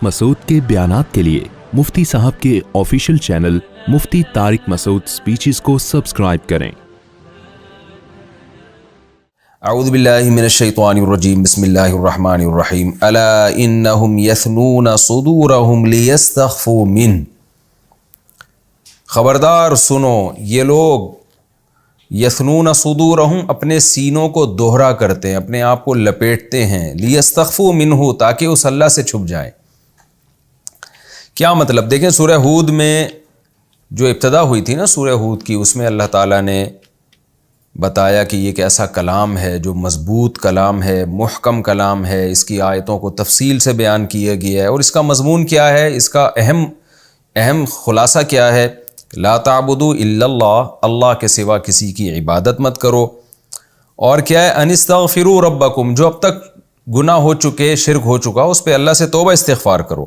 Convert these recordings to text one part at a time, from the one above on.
مسعود کے بیانات کے لیے مفتی صاحب کے آفیشیل چینل مفتی طارق مسعود سپیچز کو سبسکرائب کریں۔ اعوذ باللہ من الشیطان الرجیم، بسم اللہ الرحمن الرحیم۔ الا انہم یثنون صدورہم لیستخفوا منہ، خبردار سنو یہ لوگ یثنون صدورہم اپنے سینوں کو دوہرا کرتے ہیں، اپنے آپ کو لپیٹتے ہیں، لیستخفوا منہ تاکہ اس اللہ سے چھپ جائیں۔ کیا مطلب؟ دیکھیں سورہ ہود میں جو ابتدا ہوئی تھی نا سورہ ہود کی، اس میں اللہ تعالیٰ نے بتایا کہ یہ ایک ایسا کلام ہے جو مضبوط کلام ہے، محکم کلام ہے، اس کی آیتوں کو تفصیل سے بیان کیا گیا ہے، اور اس کا مضمون کیا ہے، اس کا اہم خلاصہ کیا ہے؟ لا تعبدوا الا اللہ، اللہ کے سوا کسی کی عبادت مت کرو، اور کیا ہے؟ ان استغفروا ربکم، جو اب تک گناہ ہو چکے، شرک ہو چکا، اس پہ اللہ سے توبہ استغفار کرو،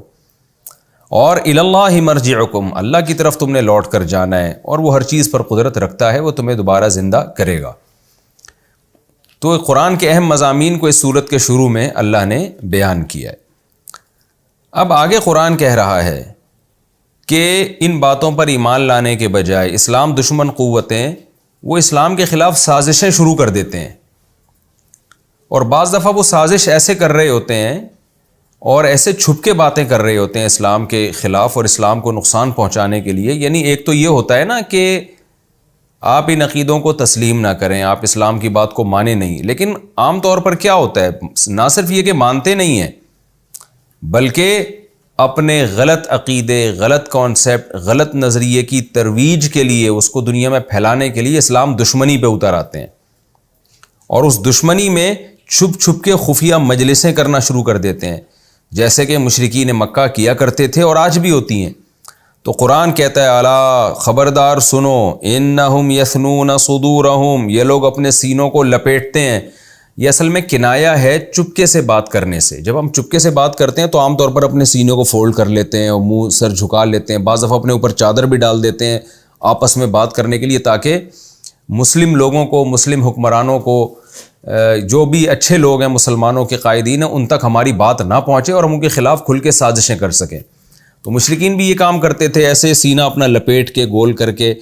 اور الی اللہ مرجعکم، اللہ کی طرف تم نے لوٹ کر جانا ہے، اور وہ ہر چیز پر قدرت رکھتا ہے، وہ تمہیں دوبارہ زندہ کرے گا۔ تو قرآن کے اہم مضامین کو اس سورت کے شروع میں اللہ نے بیان کیا ہے۔ اب آگے قرآن کہہ رہا ہے کہ ان باتوں پر ایمان لانے کے بجائے اسلام دشمن قوتیں وہ اسلام کے خلاف سازشیں شروع کر دیتے ہیں، اور بعض دفعہ وہ سازش ایسے کر رہے ہوتے ہیں اور ایسے چھپ کے باتیں کر رہے ہوتے ہیں اسلام کے خلاف اور اسلام کو نقصان پہنچانے کے لیے۔ یعنی ایک تو یہ ہوتا ہے نا کہ آپ ان عقیدوں کو تسلیم نہ کریں، آپ اسلام کی بات کو مانیں نہیں، لیکن عام طور پر کیا ہوتا ہے، نہ صرف یہ کہ مانتے نہیں ہیں بلکہ اپنے غلط عقیدے، غلط کانسیپٹ، غلط نظریے کی ترویج کے لیے، اس کو دنیا میں پھیلانے کے لیے اسلام دشمنی پہ اتر آتے ہیں، اور اس دشمنی میں چھپ چھپ کے خفیہ مجلسیں کرنا شروع کر دیتے ہیں، جیسے کہ مشرکین مکہ کیا کرتے تھے اور آج بھی ہوتی ہیں۔ تو قرآن کہتا ہے الا، خبردار سنو، انہم یثنون صدورہم، یہ لوگ اپنے سینوں کو لپیٹتے ہیں۔ یہ اصل میں کنایا ہے چپکے سے بات کرنے سے۔ جب ہم چپکے سے بات کرتے ہیں تو عام طور پر اپنے سینوں کو فولڈ کر لیتے ہیں اور منہ سر جھکا لیتے ہیں، بعض دفعہ اپنے اوپر چادر بھی ڈال دیتے ہیں آپس میں بات کرنے کے لیے، تاکہ مسلم لوگوں کو، مسلم حکمرانوں کو، جو بھی اچھے لوگ ہیں مسلمانوں کے قائدین ہیں، ان تک ہماری بات نہ پہنچے اور ہم ان کے خلاف کھل کے سازشیں کر سکیں۔ تو مشرکین بھی یہ کام کرتے تھے، ایسے سینہ اپنا لپیٹ کے گول کر کے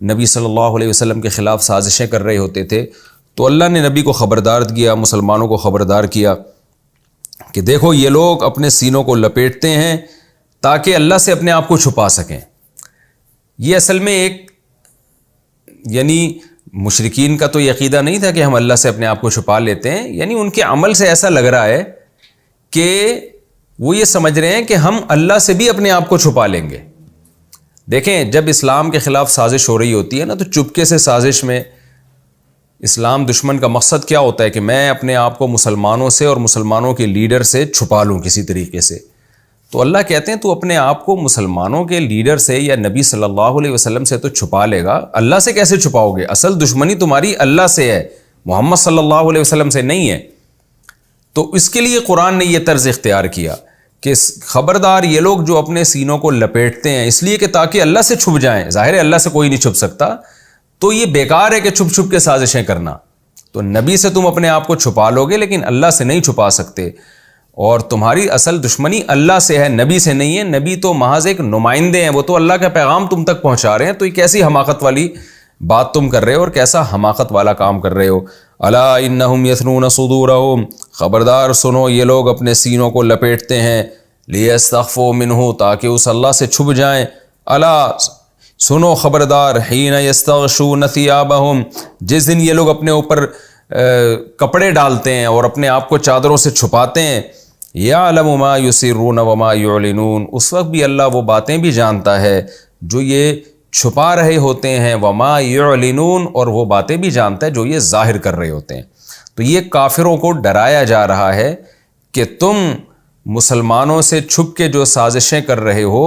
نبی صلی اللہ علیہ وسلم کے خلاف سازشیں کر رہے ہوتے تھے۔ تو اللہ نے نبی کو خبردار کیا، مسلمانوں کو خبردار کیا کہ دیکھو یہ لوگ اپنے سینوں کو لپیٹتے ہیں تاکہ اللہ سے اپنے آپ کو چھپا سکیں۔ یہ اصل میں ایک، یعنی مشرکین کا تو یہ عقیدہ نہیں تھا کہ ہم اللہ سے اپنے آپ کو چھپا لیتے ہیں، یعنی ان کے عمل سے ایسا لگ رہا ہے کہ وہ یہ سمجھ رہے ہیں کہ ہم اللہ سے بھی اپنے آپ کو چھپا لیں گے۔ دیکھیں جب اسلام کے خلاف سازش ہو رہی ہوتی ہے نا، تو چپکے سے سازش میں اسلام دشمن کا مقصد کیا ہوتا ہے کہ میں اپنے آپ کو مسلمانوں سے اور مسلمانوں کے لیڈر سے چھپا لوں کسی طریقے سے۔ تو اللہ کہتے ہیں تو اپنے آپ کو مسلمانوں کے لیڈر سے یا نبی صلی اللہ علیہ وسلم سے تو چھپا لے گا، اللہ سے کیسے چھپاؤ گے؟ اصل دشمنی تمہاری اللہ سے ہے، محمد صلی اللہ علیہ وسلم سے نہیں ہے۔ تو اس کے لیے قرآن نے یہ طرز اختیار کیا کہ خبردار یہ لوگ جو اپنے سینوں کو لپیٹتے ہیں اس لیے کہ تاکہ اللہ سے چھپ جائیں، ظاہر ہے اللہ سے کوئی نہیں چھپ سکتا، تو یہ بیکار ہے کہ چھپ چھپ کے سازشیں کرنا۔ تو نبی سے تم اپنے آپ کو چھپا لو گے لیکن اللہ سے نہیں چھپا سکتے، اور تمہاری اصل دشمنی اللہ سے ہے، نبی سے نہیں ہے۔ نبی تو محض ایک نمائندے ہیں، وہ تو اللہ کا پیغام تم تک پہنچا رہے ہیں۔ تو یہ کیسی حماقت والی بات تم کر رہے ہو اور کیسا حماقت والا کام کر رہے ہو۔ الا انہم یثنون صدورہم، خبردار سنو یہ لوگ اپنے سینوں کو لپیٹتے ہیں، لیستخفوا منہ، تاکہ اس اللہ سے چھپ جائیں۔ الا سنو خبردار، حین یستغشون ثیابہم، جس دن یہ لوگ اپنے اوپر کپڑے ڈالتے ہیں اور اپنے آپ کو چادروں سے چھپاتے ہیں، یعلم ما یسرون وما یعلنون، اس وقت بھی اللہ وہ باتیں بھی جانتا ہے جو یہ چھپا رہے ہوتے ہیں، وما یعلنون، اور وہ باتیں بھی جانتا ہے جو یہ ظاہر کر رہے ہوتے ہیں۔ تو یہ کافروں کو ڈرایا جا رہا ہے کہ تم مسلمانوں سے چھپ کے جو سازشیں کر رہے ہو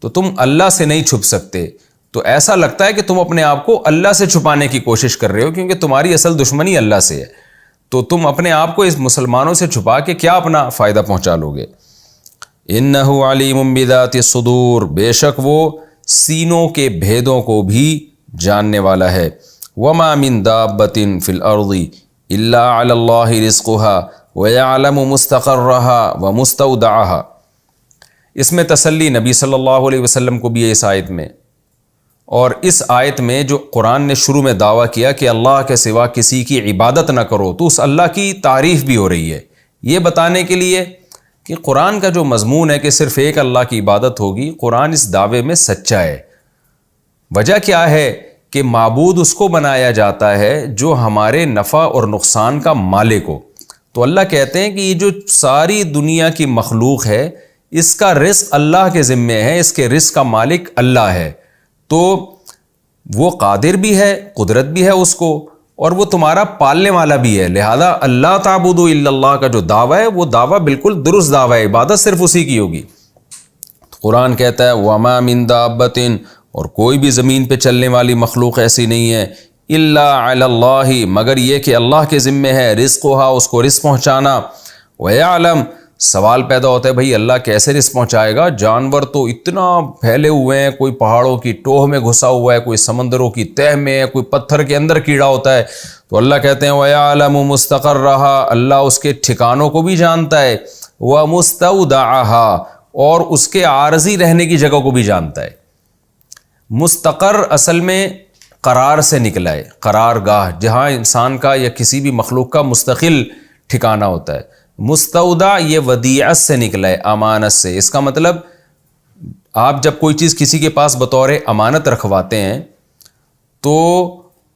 تو تم اللہ سے نہیں چھپ سکتے۔ تو ایسا لگتا ہے کہ تم اپنے آپ کو اللہ سے چھپانے کی کوشش کر رہے ہو، کیونکہ تمہاری اصل دشمنی اللہ سے ہے، تو تم اپنے آپ کو اس مسلمانوں سے چھپا کے کیا اپنا فائدہ پہنچا لو گے۔ انہ علیم بذات الصدور، بے شک وہ سینوں کے بھیدوں کو بھی جاننے والا ہے۔ وما من دابۃ فی الارض الا علی اللہ رزقها ویعلم مستقرها ومستودعها، اس میں تسلی نبی صلی اللہ علیہ وسلم کو بھی ہے اس آیت میں، اور اس آیت میں جو قرآن نے شروع میں دعویٰ کیا کہ اللہ کے سوا کسی کی عبادت نہ کرو، تو اس اللہ کی تعریف بھی ہو رہی ہے، یہ بتانے کے لیے کہ قرآن کا جو مضمون ہے کہ صرف ایک اللہ کی عبادت ہوگی، قرآن اس دعوے میں سچا ہے۔ وجہ کیا ہے کہ معبود اس کو بنایا جاتا ہے جو ہمارے نفع اور نقصان کا مالک ہو۔ تو اللہ کہتے ہیں کہ یہ جو ساری دنیا کی مخلوق ہے اس کا رزق اللہ کے ذمے ہے، اس کے رزق کا مالک اللہ ہے، تو وہ قادر بھی ہے، قدرت بھی ہے اس کو، اور وہ تمہارا پالنے والا بھی ہے۔ لہذا اللہ تعبدوا الا اللہ کا جو دعویٰ ہے وہ دعویٰ بالکل درست دعویٰ ہے، عبادت صرف اسی کی ہوگی۔ قرآن کہتا ہے وَمَا مِن دَابَّةٍ، اور کوئی بھی زمین پہ چلنے والی مخلوق ایسی نہیں ہے، الا علی اللہ، مگر یہ کہ اللہ کے ذمے ہے رزقھا، اس کو رزق پہنچانا، ویعلم، سوال پیدا ہوتا ہے بھائی اللہ کیسے رزق پہنچائے گا؟ جانور تو اتنا پھیلے ہوئے ہیں، کوئی پہاڑوں کی ٹوہ میں گھسا ہوا ہے، کوئی سمندروں کی تہ میں ہے، کوئی پتھر کے اندر کیڑا ہوتا ہے، تو اللہ کہتے ہیں وَيَعْلَمُ مُسْتَقَرَّهَا، اللہ اس کے ٹھکانوں کو بھی جانتا ہے، وَمُسْتَوْدَعَهَا، اور اس کے عارضی رہنے کی جگہ کو بھی جانتا ہے۔ مستقر اصل میں قرار سے نکلا ہے، قرار گاہ، جہاں انسان کا یا کسی بھی مخلوق کا مستقل ٹھکانہ ہوتا ہے۔ مستودع یہ ودیعت سے نکلا ہے، امانت سے۔ اس کا مطلب آپ جب کوئی چیز کسی کے پاس بطور امانت رکھواتے ہیں تو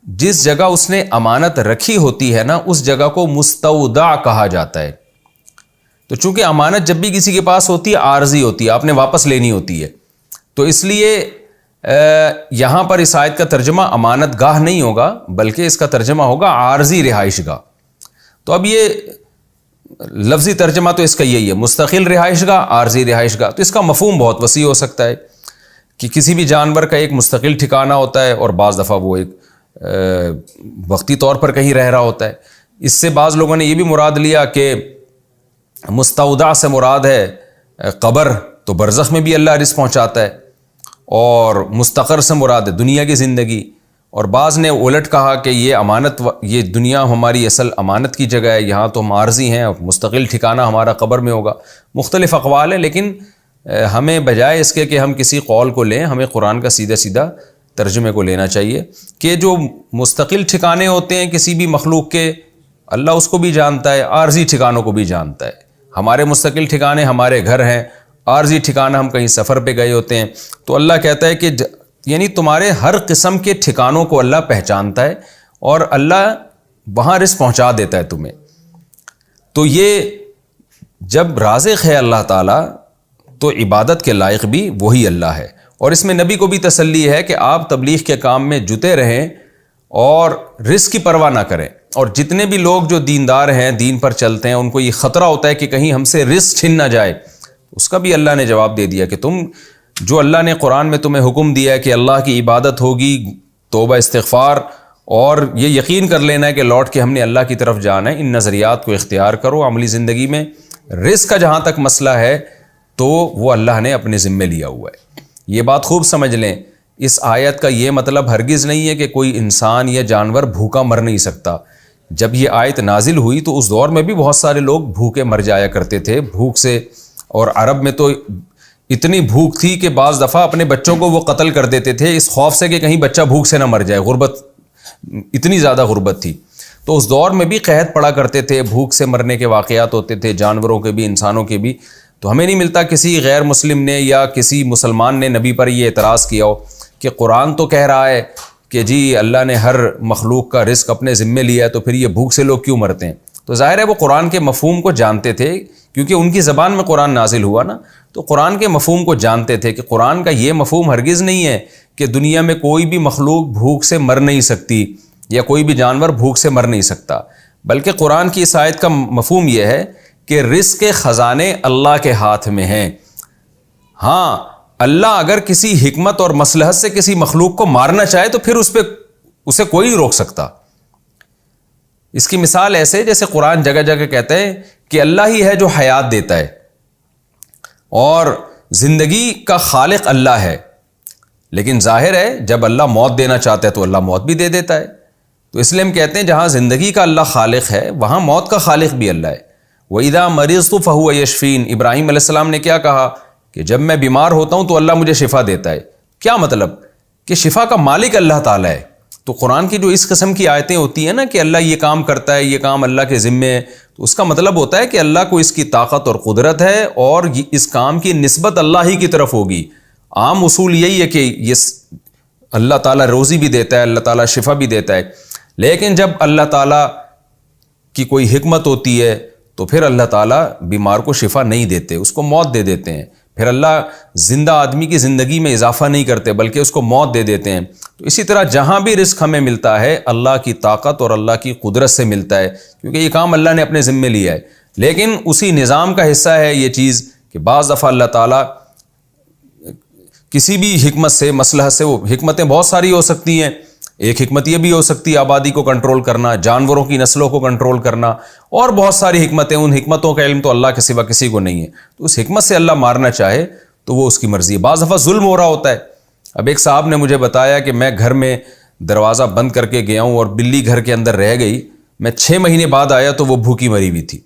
جس جگہ اس نے امانت رکھی ہوتی ہے نا اس جگہ کو مستودع کہا جاتا ہے۔ تو چونکہ امانت جب بھی کسی کے پاس ہوتی ہے عارضی ہوتی ہے، آپ نے واپس لینی ہوتی ہے، تو اس لیے یہاں پر اس آیت کا ترجمہ امانت گاہ نہیں ہوگا بلکہ اس کا ترجمہ ہوگا عارضی رہائش گاہ۔ تو اب یہ لفظی ترجمہ تو اس کا یہی ہے، مستقل رہائش گاہ، عارضی رہائش گاہ۔ تو اس کا مفہوم بہت وسیع ہو سکتا ہے کہ کسی بھی جانور کا ایک مستقل ٹھکانہ ہوتا ہے اور بعض دفعہ وہ ایک وقتی طور پر کہیں رہ رہا ہوتا ہے۔ اس سے بعض لوگوں نے یہ بھی مراد لیا کہ مستودع سے مراد ہے قبر، تو برزخ میں بھی اللہ رزق پہنچاتا ہے، اور مستقر سے مراد ہے دنیا کی زندگی، اور بعض نے الٹ کہا کہ یہ امانت، یہ دنیا ہماری اصل امانت کی جگہ ہے، یہاں تو ہم عارضی ہیں، مستقل ٹھکانہ ہمارا قبر میں ہوگا۔ مختلف اقوال ہیں، لیکن ہمیں بجائے اس کے کہ ہم کسی قول کو لیں، ہمیں قرآن کا سیدھا سیدھا ترجمے کو لینا چاہیے کہ جو مستقل ٹھکانے ہوتے ہیں کسی بھی مخلوق کے، اللہ اس کو بھی جانتا ہے، عارضی ٹھکانوں کو بھی جانتا ہے۔ ہمارے مستقل ٹھکانے ہمارے گھر ہیں، عارضی ٹھکانہ ہم کہیں سفر پہ گئے ہوتے ہیں، تو اللہ کہتا ہے کہ یعنی تمہارے ہر قسم کے ٹھکانوں کو اللہ پہچانتا ہے اور اللہ وہاں رزق پہنچا دیتا ہے تمہیں۔ تو یہ جب رازق ہے اللہ تعالیٰ تو عبادت کے لائق بھی وہی اللہ ہے، اور اس میں نبی کو بھی تسلی ہے کہ آپ تبلیغ کے کام میں جتے رہیں اور رزق کی پرواہ نہ کریں۔ اور جتنے بھی لوگ جو دیندار ہیں، دین پر چلتے ہیں، ان کو یہ خطرہ ہوتا ہے کہ کہیں ہم سے رزق چھن نہ جائے، اس کا بھی اللہ نے جواب دے دیا کہ تم جو اللہ نے قرآن میں تمہیں حکم دیا ہے کہ اللہ کی عبادت ہوگی، توبہ استغفار، اور یہ یقین کر لینا ہے کہ لوٹ کے ہم نے اللہ کی طرف جانا ہے، ان نظریات کو اختیار کرو عملی زندگی میں۔ رزق کا جہاں تک مسئلہ ہے تو وہ اللہ نے اپنے ذمے لیا ہوا ہے۔ یہ بات خوب سمجھ لیں، اس آیت کا یہ مطلب ہرگز نہیں ہے کہ کوئی انسان یا جانور بھوکا مر نہیں سکتا۔ جب یہ آیت نازل ہوئی تو اس دور میں بھی بہت سارے لوگ بھوکے مر جایا کرتے تھے بھوک سے، اور عرب میں تو اتنی بھوک تھی کہ بعض دفعہ اپنے بچوں کو وہ قتل کر دیتے تھے اس خوف سے کہ کہیں بچہ بھوک سے نہ مر جائے، غربت، اتنی زیادہ غربت تھی۔ تو اس دور میں بھی قحط پڑا کرتے تھے، بھوک سے مرنے کے واقعات ہوتے تھے، جانوروں کے بھی انسانوں کے بھی۔ تو ہمیں نہیں ملتا کسی غیر مسلم نے یا کسی مسلمان نے نبی پر یہ اعتراض کیا ہو کہ قرآن تو کہہ رہا ہے کہ جی اللہ نے ہر مخلوق کا رزق اپنے ذمے لیا ہے، تو پھر یہ بھوک سے لوگ کیوں مرتے ہیں؟ تو ظاہر ہے وہ قرآن کے مفہوم کو جانتے تھے، کیونکہ ان کی زبان میں قرآن نازل ہوا نا، تو قرآن کے مفہوم کو جانتے تھے کہ قرآن کا یہ مفہوم ہرگز نہیں ہے کہ دنیا میں کوئی بھی مخلوق بھوک سے مر نہیں سکتی یا کوئی بھی جانور بھوک سے مر نہیں سکتا، بلکہ قرآن کی اس آیت کا مفہوم یہ ہے کہ رزق کے خزانے اللہ کے ہاتھ میں ہیں۔ ہاں، اللہ اگر کسی حکمت اور مصلحت سے کسی مخلوق کو مارنا چاہے تو پھر اسے کوئی نہیں روک سکتا۔ اس کی مثال ایسے جیسے قرآن جگہ جگہ کہتا ہے کہ اللہ ہی ہے جو حیات دیتا ہے اور زندگی کا خالق اللہ ہے، لیکن ظاہر ہے جب اللہ موت دینا چاہتا ہے تو اللہ موت بھی دے دیتا ہے۔ تو اس لیے ہم کہتے ہیں جہاں زندگی کا اللہ خالق ہے وہاں موت کا خالق بھی اللہ ہے۔ وَإِذَا مَرِضْتُ فَهُوَ يَشْفِينِ، ابراہیم علیہ السلام نے کیا کہا کہ جب میں بیمار ہوتا ہوں تو اللہ مجھے شفا دیتا ہے. کیا مطلب؟ کہ شفا کا مالک اللہ تعالیٰ ہے. تو قرآن کی جو اس قسم کی آیتیں ہوتی ہیں نا کہ اللہ یہ کام کرتا ہے، یہ کام اللہ کے ذمے ہے، تو اس کا مطلب ہوتا ہے کہ اللہ کو اس کی طاقت اور قدرت ہے اور اس کام کی نسبت اللہ ہی کی طرف ہوگی. عام اصول یہی ہے کہ یہ اللہ تعالیٰ روزی بھی دیتا ہے، اللہ تعالیٰ شفا بھی دیتا ہے، لیکن جب اللہ تعالیٰ کی کوئی حکمت ہوتی ہے تو پھر اللہ تعالیٰ بیمار کو شفا نہیں دیتے، اس کو موت دے دیتے ہیں. پھر اللہ زندہ آدمی کی زندگی میں اضافہ نہیں کرتے بلکہ اس کو موت دے دیتے ہیں. تو اسی طرح جہاں بھی رزق ہمیں ملتا ہے اللہ کی طاقت اور اللہ کی قدرت سے ملتا ہے، کیونکہ یہ کام اللہ نے اپنے ذمے لیا ہے. لیکن اسی نظام کا حصہ ہے یہ چیز کہ بعض دفعہ اللہ تعالیٰ کسی بھی حکمت سے، مصلحت سے، وہ حکمتیں بہت ساری ہو سکتی ہیں. ایک حکمت یہ بھی ہو سکتی ہے آبادی کو کنٹرول کرنا، جانوروں کی نسلوں کو کنٹرول کرنا، اور بہت ساری حکمتیں. ان حکمتوں کا علم تو اللہ کے سوا کسی کو نہیں ہے. تو اس حکمت سے اللہ مارنا چاہے تو وہ اس کی مرضی ہے. بعض دفعہ ظلم ہو رہا ہوتا ہے. اب ایک صاحب نے مجھے بتایا کہ میں گھر میں دروازہ بند کر کے گیا ہوں اور بلی گھر کے اندر رہ گئی، میں 6 مہینے بعد آیا تو وہ بھوکی مری ہوئی تھی.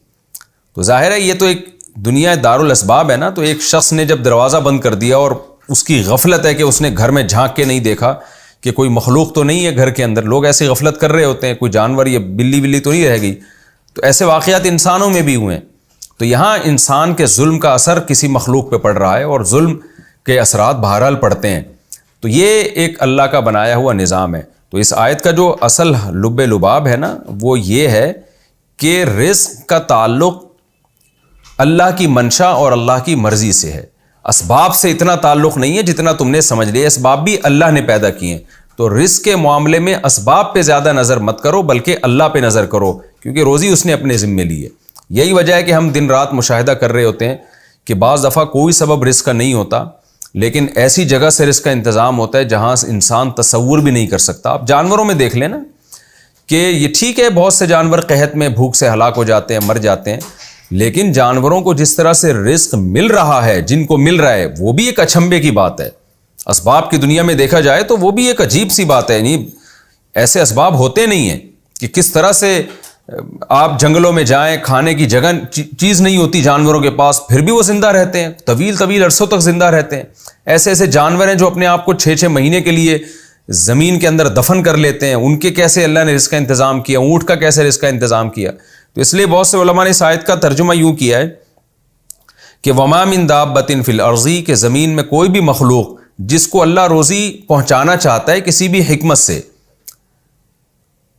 تو ظاہر ہے یہ تو ایک دنیا دارالاسباب ہے نا. تو ایک شخص نے جب دروازہ بند کر دیا اور اس کی غفلت ہے کہ اس نے گھر میں جھانک کے نہیں دیکھا کہ کوئی مخلوق تو نہیں ہے گھر کے اندر. لوگ ایسی غفلت کر رہے ہوتے ہیں، کوئی جانور یا بلی تو نہیں رہ گئی. تو ایسے واقعات انسانوں میں بھی ہوئے ہیں. تو یہاں انسان کے ظلم کا اثر کسی مخلوق پہ پڑ رہا ہے اور ظلم کے اثرات بہرحال پڑتے ہیں. تو یہ ایک اللہ کا بنایا ہوا نظام ہے. تو اس آیت کا جو اصل لب لباب ہے نا وہ یہ ہے کہ رزق کا تعلق اللہ کی منشا اور اللہ کی مرضی سے ہے. اسباب سے اتنا تعلق نہیں ہے جتنا تم نے سمجھ لیا. اسباب بھی اللہ نے پیدا کیے ہیں. تو رزق کے معاملے میں اسباب پہ زیادہ نظر مت کرو بلکہ اللہ پہ نظر کرو، کیونکہ روزی اس نے اپنے ذمے لی ہے. یہی وجہ ہے کہ ہم دن رات مشاہدہ کر رہے ہوتے ہیں کہ بعض دفعہ کوئی سبب رزق کا نہیں ہوتا لیکن ایسی جگہ سے رزق کا انتظام ہوتا ہے جہاں انسان تصور بھی نہیں کر سکتا. آپ جانوروں میں دیکھ لیں نا کہ یہ ٹھیک ہے بہت سے جانور قحط میں بھوک سے ہلاک ہو جاتے ہیں، مر جاتے ہیں، لیکن جانوروں کو جس طرح سے رزق مل رہا ہے، جن کو مل رہا ہے، وہ بھی ایک اچنبے کی بات ہے. اسباب کی دنیا میں دیکھا جائے تو وہ بھی ایک عجیب سی بات ہے. یعنی ایسے اسباب ہوتے نہیں ہیں کہ کس طرح سے آپ جنگلوں میں جائیں، کھانے کی جگہ چیز نہیں ہوتی جانوروں کے پاس، پھر بھی وہ زندہ رہتے ہیں، طویل عرصوں تک زندہ رہتے ہیں. ایسے جانور ہیں جو اپنے آپ کو 6 مہینے کے لیے زمین کے اندر دفن کر لیتے ہیں. ان کے کیسے اللہ نے رزق کا انتظام کیا، اونٹ کا کیسے رزق کا انتظام کیا. تو اس لیے بہت سے علماء نے اس آیت کا ترجمہ یوں کیا ہے کہ وما من دابۃ فی الارض، کہ زمین میں کوئی بھی مخلوق جس کو اللہ روزی پہنچانا چاہتا ہے کسی بھی حکمت سے،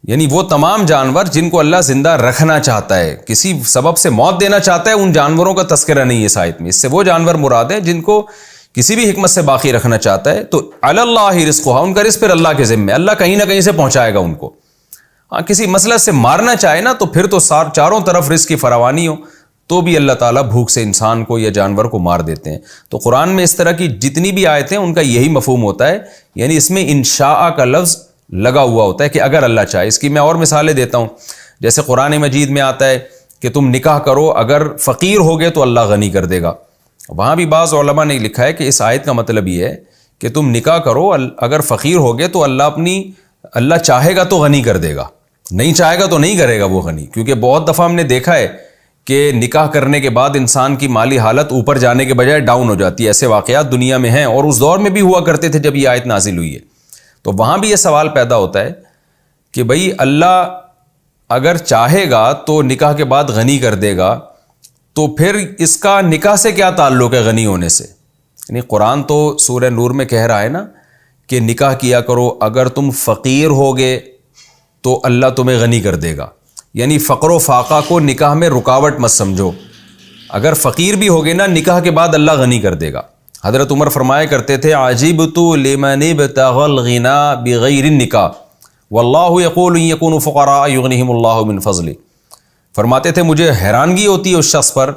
یعنی وہ تمام جانور جن کو اللہ زندہ رکھنا چاہتا ہے، کسی سبب سے موت دینا چاہتا ہے، ان جانوروں کا تذکرہ نہیں ہے اس آیت میں. اس سے وہ جانور مراد ہیں جن کو کسی بھی حکمت سے باقی رکھنا چاہتا ہے. تو علی اللہ رزقھا، ان کا رزق پھر اللہ کے ذمہ ہے، اللہ کہیں نہ کہیں سے پہنچائے گا ان کو. ہاں کسی مسئلہ سے مارنا چاہے نا تو پھر تو چاروں طرف رزق کی فراوانی ہو تو بھی اللہ تعالیٰ بھوک سے انسان کو یا جانور کو مار دیتے ہیں. تو قرآن میں اس طرح کی جتنی بھی آیتیں ان کا یہی مفہوم ہوتا ہے، یعنی اس میں انشاء کا لفظ لگا ہوا ہوتا ہے کہ اگر اللہ چاہے. اس کی میں اور مثالیں دیتا ہوں. جیسے قرآن مجید میں آتا ہے کہ تم نکاح کرو، اگر فقیر ہوگے تو اللہ غنی کر دے گا. وہاں بھی بعض علماء نے لکھا ہے کہ اس آیت کا مطلب یہ ہے کہ تم نکاح کرو، اگر فقیر ہوگے تو اللہ چاہے گا تو غنی کر دے گا، نہیں چاہے گا تو نہیں کرے گا وہ غنی. کیونکہ بہت دفعہ ہم نے دیکھا ہے کہ نکاح کرنے کے بعد انسان کی مالی حالت اوپر جانے کے بجائے ڈاؤن ہو جاتی ہے. ایسے واقعات دنیا میں ہیں اور اس دور میں بھی ہوا کرتے تھے جب یہ آیت نازل ہوئی ہے. تو وہاں بھی یہ سوال پیدا ہوتا ہے کہ بھئی اللہ اگر چاہے گا تو نکاح کے بعد غنی کر دے گا، تو پھر اس کا نکاح سے کیا تعلق ہے غنی ہونے سے؟ یعنی قرآن تو سورہ نور میں کہہ رہا ہے نا کہ نکاح کیا کرو، اگر تم فقیر ہوگے تو اللہ تمہیں غنی کر دے گا. یعنی فقر و فاقہ کو نکاح میں رکاوٹ مت سمجھو. اگر فقیر بھی ہوگے نا نکاح کے بعد اللہ غنی کر دے گا. حضرت عمر فرمایا کرتے تھے عجبت لمن ابتغى الغنى بغیر النکاح واللہ یقول ان یکونوا فقراء یغنیہم اللہ من فضلہ. فرماتے تھے مجھے حیرانگی ہوتی ہے اس شخص پر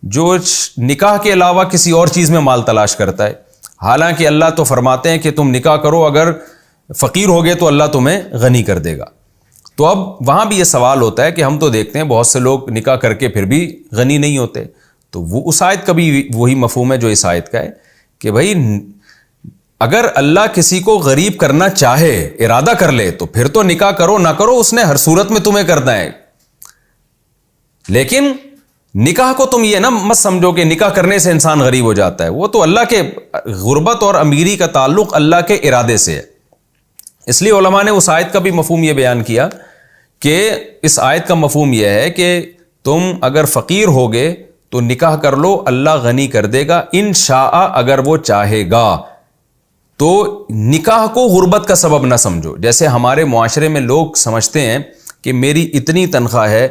جو نکاح کے علاوہ کسی اور چیز میں مال تلاش کرتا ہے، حالانکہ اللہ تو فرماتے ہیں کہ تم نکاح کرو، اگر فقیر ہوگے تو اللہ تمہیں غنی کر دے گا. تو اب وہاں بھی یہ سوال ہوتا ہے کہ ہم تو دیکھتے ہیں بہت سے لوگ نکاح کر کے پھر بھی غنی نہیں ہوتے. تو وہ اس آیت کا بھی وہی مفہوم ہے جو اس آیت کا ہے کہ بھائی اگر اللہ کسی کو غریب کرنا چاہے، ارادہ کر لے، تو پھر تو نکاح کرو نہ کرو اس نے ہر صورت میں تمہیں کرنا ہے. لیکن نکاح کو تم یہ نہ مت سمجھو کہ نکاح کرنے سے انسان غریب ہو جاتا ہے، وہ تو اللہ کے، غربت اور امیری کا تعلق اللہ کے ارادے سے ہے۔ اس لیے علماء نے اس آیت کا بھی مفہوم یہ بیان کیا کہ اس آیت کا مفہوم یہ ہے کہ تم اگر فقیر ہوگے تو نکاح کر لو، اللہ غنی کر دے گا انشاء، اگر وہ چاہے گا۔ تو نکاح کو غربت کا سبب نہ سمجھو۔ جیسے ہمارے معاشرے میں لوگ سمجھتے ہیں کہ میری اتنی تنخواہ ہے،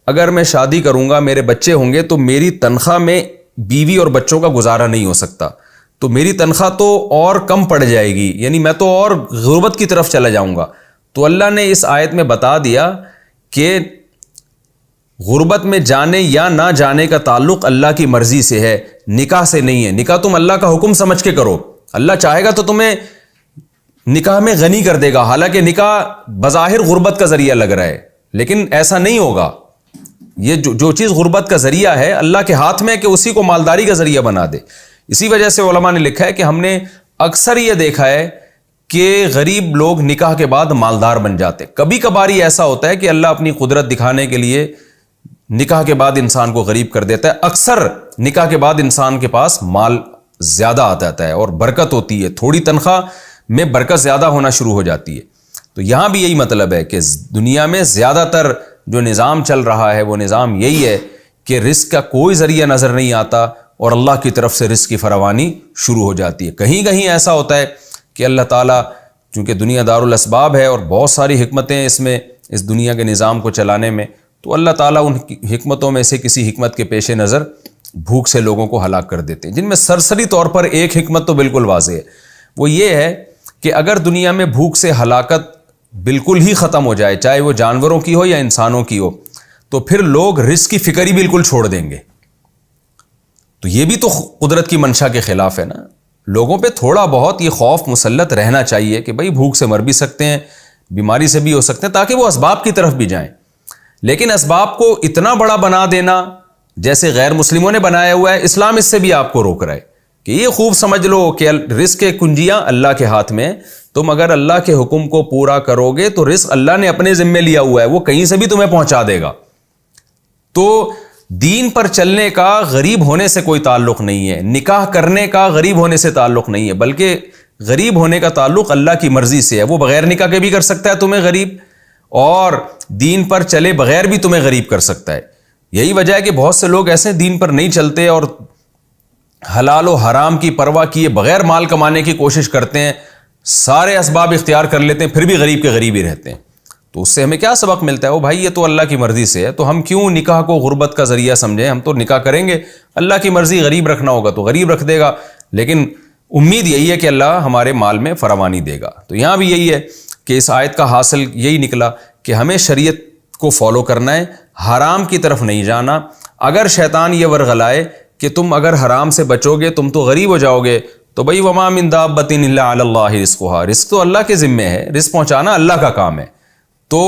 اگر میں شادی کروں گا، میرے بچے ہوں گے، تو میری تنخواہ میں بیوی اور بچوں کا گزارا نہیں ہو سکتا، تو میری تنخواہ تو اور کم پڑ جائے گی، یعنی میں تو اور غربت کی طرف چلا جاؤں گا۔ تو اللہ نے اس آیت میں بتا دیا کہ غربت میں جانے یا نہ جانے کا تعلق اللہ کی مرضی سے ہے، نکاح سے نہیں ہے۔ نکاح تم اللہ کا حکم سمجھ کے کرو، اللہ چاہے گا تو تمہیں نکاح میں غنی کر دے گا، حالانکہ نکاح بظاہر غربت کا ذریعہ لگ رہا ہے، لیکن ایسا نہیں ہوگا۔ یہ جو چیز غربت کا ذریعہ ہے، اللہ کے ہاتھ میں کہ اسی کو مالداری کا ذریعہ بنا دے۔ اسی وجہ سے علماء نے لکھا ہے کہ ہم نے اکثر یہ دیکھا ہے کہ غریب لوگ نکاح کے بعد مالدار بن جاتے۔ کبھی کبھار ہی ایسا ہوتا ہے کہ اللہ اپنی قدرت دکھانے کے لیے نکاح کے بعد انسان کو غریب کر دیتا ہے۔ اکثر نکاح کے بعد انسان کے پاس مال زیادہ آ جاتا ہے اور برکت ہوتی ہے، تھوڑی تنخواہ میں برکت زیادہ ہونا شروع ہو جاتی ہے۔ تو یہاں بھی یہی مطلب ہے کہ دنیا میں زیادہ تر جو نظام چل رہا ہے وہ نظام یہی ہے کہ رزق کا کوئی ذریعہ نظر نہیں آتا اور اللہ کی طرف سے رزق کی فراوانی شروع ہو جاتی ہے۔ کہیں کہیں ایسا ہوتا ہے کہ اللہ تعالیٰ، چونکہ دنیا دار الاسباب ہے اور بہت ساری حکمتیں اس میں، اس دنیا کے نظام کو چلانے میں، تو اللہ تعالیٰ ان حکمتوں میں سے کسی حکمت کے پیش نظر بھوک سے لوگوں کو ہلاک کر دیتے ہیں، جن میں سرسری طور پر ایک حکمت تو بالکل واضح ہے، وہ یہ ہے کہ اگر دنیا میں بھوک سے ہلاکت بالکل ہی ختم ہو جائے، چاہے وہ جانوروں کی ہو یا انسانوں کی ہو، تو پھر لوگ رزق کی فکر ہی بالکل چھوڑ دیں گے۔ تو یہ بھی تو قدرت کی منشا کے خلاف ہے نا۔ لوگوں پہ تھوڑا بہت یہ خوف مسلط رہنا چاہیے کہ بھئی بھوک سے مر بھی سکتے ہیں، بیماری سے بھی ہو سکتے ہیں، تاکہ وہ اسباب کی طرف بھی جائیں۔ لیکن اسباب کو اتنا بڑا بنا دینا جیسے غیر مسلموں نے بنایا ہوا ہے، اسلام اس سے بھی آپ کو روک رہا ہے کہ یہ خوب سمجھ لو کہ رزق کے کنجیاں اللہ کے ہاتھ میں، تم اگر اللہ کے حکم کو پورا کرو گے تو رزق اللہ نے اپنے ذمے لیا ہوا ہے، وہ کہیں سے بھی تمہیں پہنچا دے گا۔ تو دین پر چلنے کا غریب ہونے سے کوئی تعلق نہیں ہے، نکاح کرنے کا غریب ہونے سے تعلق نہیں ہے، بلکہ غریب ہونے کا تعلق اللہ کی مرضی سے ہے۔ وہ بغیر نکاح کے بھی کر سکتا ہے تمہیں غریب، اور دین پر چلے بغیر بھی تمہیں غریب کر سکتا ہے۔ یہی وجہ ہے کہ بہت سے لوگ ایسے دین پر نہیں چلتے اور حلال و حرام کی پرواہ کیے بغیر مال کمانے کی کوشش کرتے ہیں، سارے اسباب اختیار کر لیتے ہیں، پھر بھی غریب کے غریب ہی رہتے ہیں۔ تو اس سے ہمیں کیا سبق ملتا ہے؟ وہ بھائی یہ تو اللہ کی مرضی سے ہے، تو ہم کیوں نکاح کو غربت کا ذریعہ سمجھیں؟ ہم تو نکاح کریں گے، اللہ کی مرضی غریب رکھنا ہوگا تو غریب رکھ دے گا، لیکن امید یہی ہے کہ اللہ ہمارے مال میں فراوانی دے گا۔ تو یہاں بھی یہی ہے کہ اس آیت کا حاصل یہی نکلا کہ ہمیں شریعت کو فالو کرنا ہے، حرام کی طرف نہیں جانا۔ اگر شیطان یہ ورغلائے کہ تم اگر حرام سے بچو گے تم تو غریب ہو جاؤ گے، تو بھئی وما من دابۃ الا علی اللہ رزقها، رزق تو اللہ کے ذمے ہے، رزق پہنچانا اللہ کا کام ہے۔ تو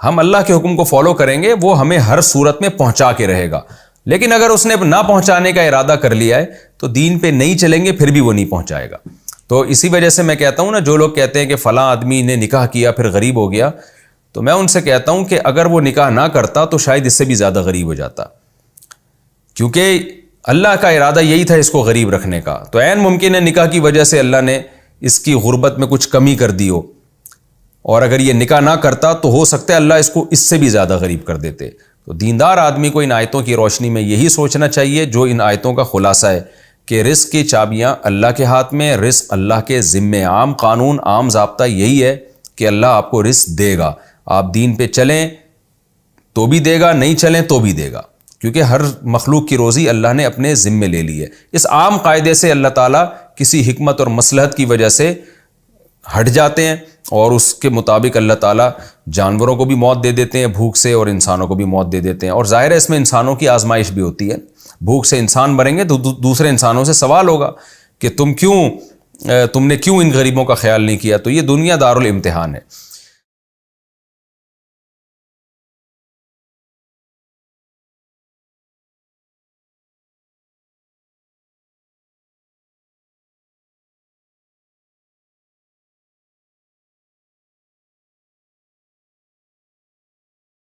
ہم اللہ کے حکم کو فالو کریں گے، وہ ہمیں ہر صورت میں پہنچا کے رہے گا۔ لیکن اگر اس نے نہ پہنچانے کا ارادہ کر لیا ہے تو دین پہ نہیں چلیں گے، پھر بھی وہ نہیں پہنچائے گا۔ تو اسی وجہ سے میں کہتا ہوں نا، جو لوگ کہتے ہیں کہ فلاں آدمی نے نکاح کیا پھر غریب ہو گیا، تو میں ان سے کہتا ہوں کہ اگر وہ نکاح نہ کرتا تو شاید اس سے بھی زیادہ غریب ہو جاتا، کیونکہ اللہ کا ارادہ یہی تھا اس کو غریب رکھنے کا۔ تو عین ممکن ہے نکاح کی وجہ سے اللہ نے اس کی غربت میں کچھ کمی کر دی ہو، اور اگر یہ نکاح نہ کرتا تو ہو سکتا ہے اللہ اس کو اس سے بھی زیادہ غریب کر دیتے۔ تو دیندار آدمی کو ان آیتوں کی روشنی میں یہی سوچنا چاہیے جو ان آیتوں کا خلاصہ ہے کہ رزق کی چابیاں اللہ کے ہاتھ میں، رزق اللہ کے ذمے، عام قانون، عام ضابطہ یہی ہے کہ اللہ آپ کو رزق دے گا۔ آپ دین پہ چلیں تو بھی دے گا، نہیں چلیں تو بھی دے گا، کیونکہ ہر مخلوق کی روزی اللہ نے اپنے ذمے لے لی ہے۔ اس عام قاعدے سے اللہ تعالیٰ کسی حکمت اور مصلحت کی وجہ سے ہٹ جاتے ہیں، اور اس کے مطابق اللہ تعالیٰ جانوروں کو بھی موت دے دیتے ہیں بھوک سے، اور انسانوں کو بھی موت دے دیتے ہیں۔ اور ظاہر ہے اس میں انسانوں کی آزمائش بھی ہوتی ہے، بھوک سے انسان مریں گے تو دوسرے انسانوں سے سوال ہوگا کہ تم نے کیوں ان غریبوں کا خیال نہیں کیا۔ تو یہ دنیا دار الامتحان ہے۔